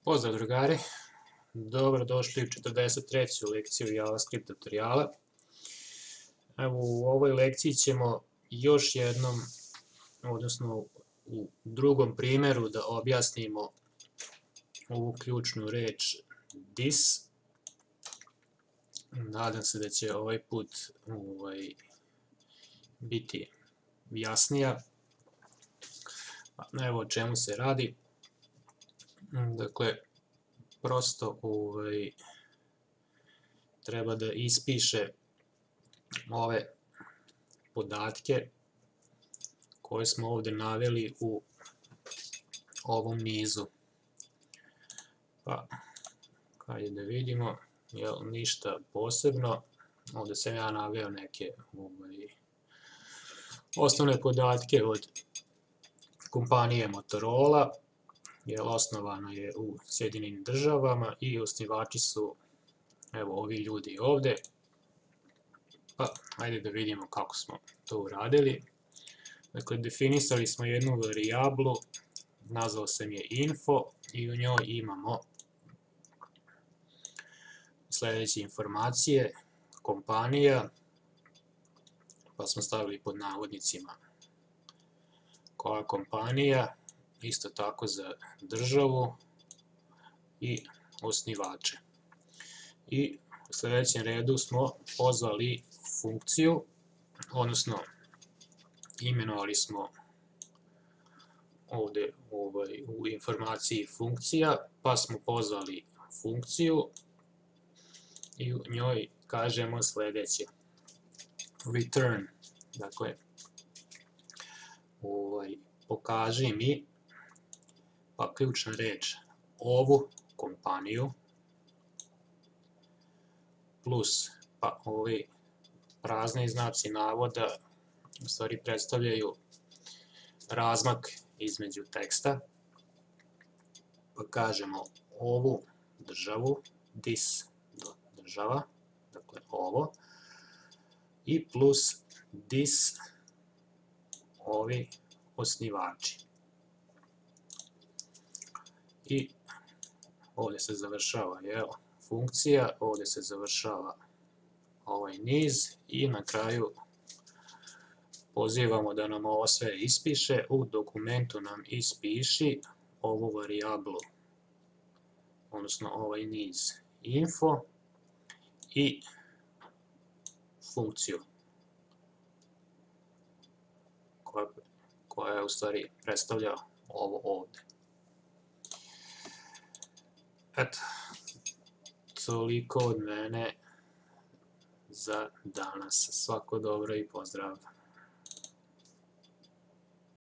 Pozdrav drugari, dobrodošli u 43. lekciju JavaScript tutoriala. Evo, u ovoj lekciji ćemo još jednom, odnosno u drugom primjeru da objasnimo ovu ključnu reč this. Nadam se da će ovaj put biti jasnija. Evo o čemu se radi. Dakle, prosto treba da ispiše ove podatke koje smo ovdje naveli u ovom nizu. Pa, hajde da vidimo, ništa posebno. Ovdje sam ja naveo neke osnovne podatke od kompanije Motorola. Osnovano je u Sjedinjenim Državama i osnivači su evo ovi ljudi ovdje. Pa ajde da vidimo kako smo to uradili. Dakle, definisali smo jednu varijablu, nazvao sam je info i u njoj imamo sljedeće informacije, kompanija, pa smo stavili pod navodnicima koja kompanija, isto tako za državu i osnivače. I u sljedećem redu smo pozvali funkciju, odnosno imenovali smo ovdje u informaciji funkcija, pa smo pozvali funkciju i u njoj kažemo sljedeće. Return, dakle, pokaži mi, pa ključna reč, ovu kompaniju, plus, pa ovi prazni znaci navoda u stvari predstavljaju razmak između teksta, pa kažemo ovu državu, this država, dakle ovo, i plus this ovi osnivači. I ovdje se završava funkcija, ovdje se završava ovaj niz i na kraju pozivamo da nam ovo sve ispiše. U dokumentu nam ispiši ovu varijablu, odnosno ovaj niz info i funkciju koja u stvari predstavlja ovo ovdje. Eto, toliko od mene za danas. Svako dobro i pozdrav!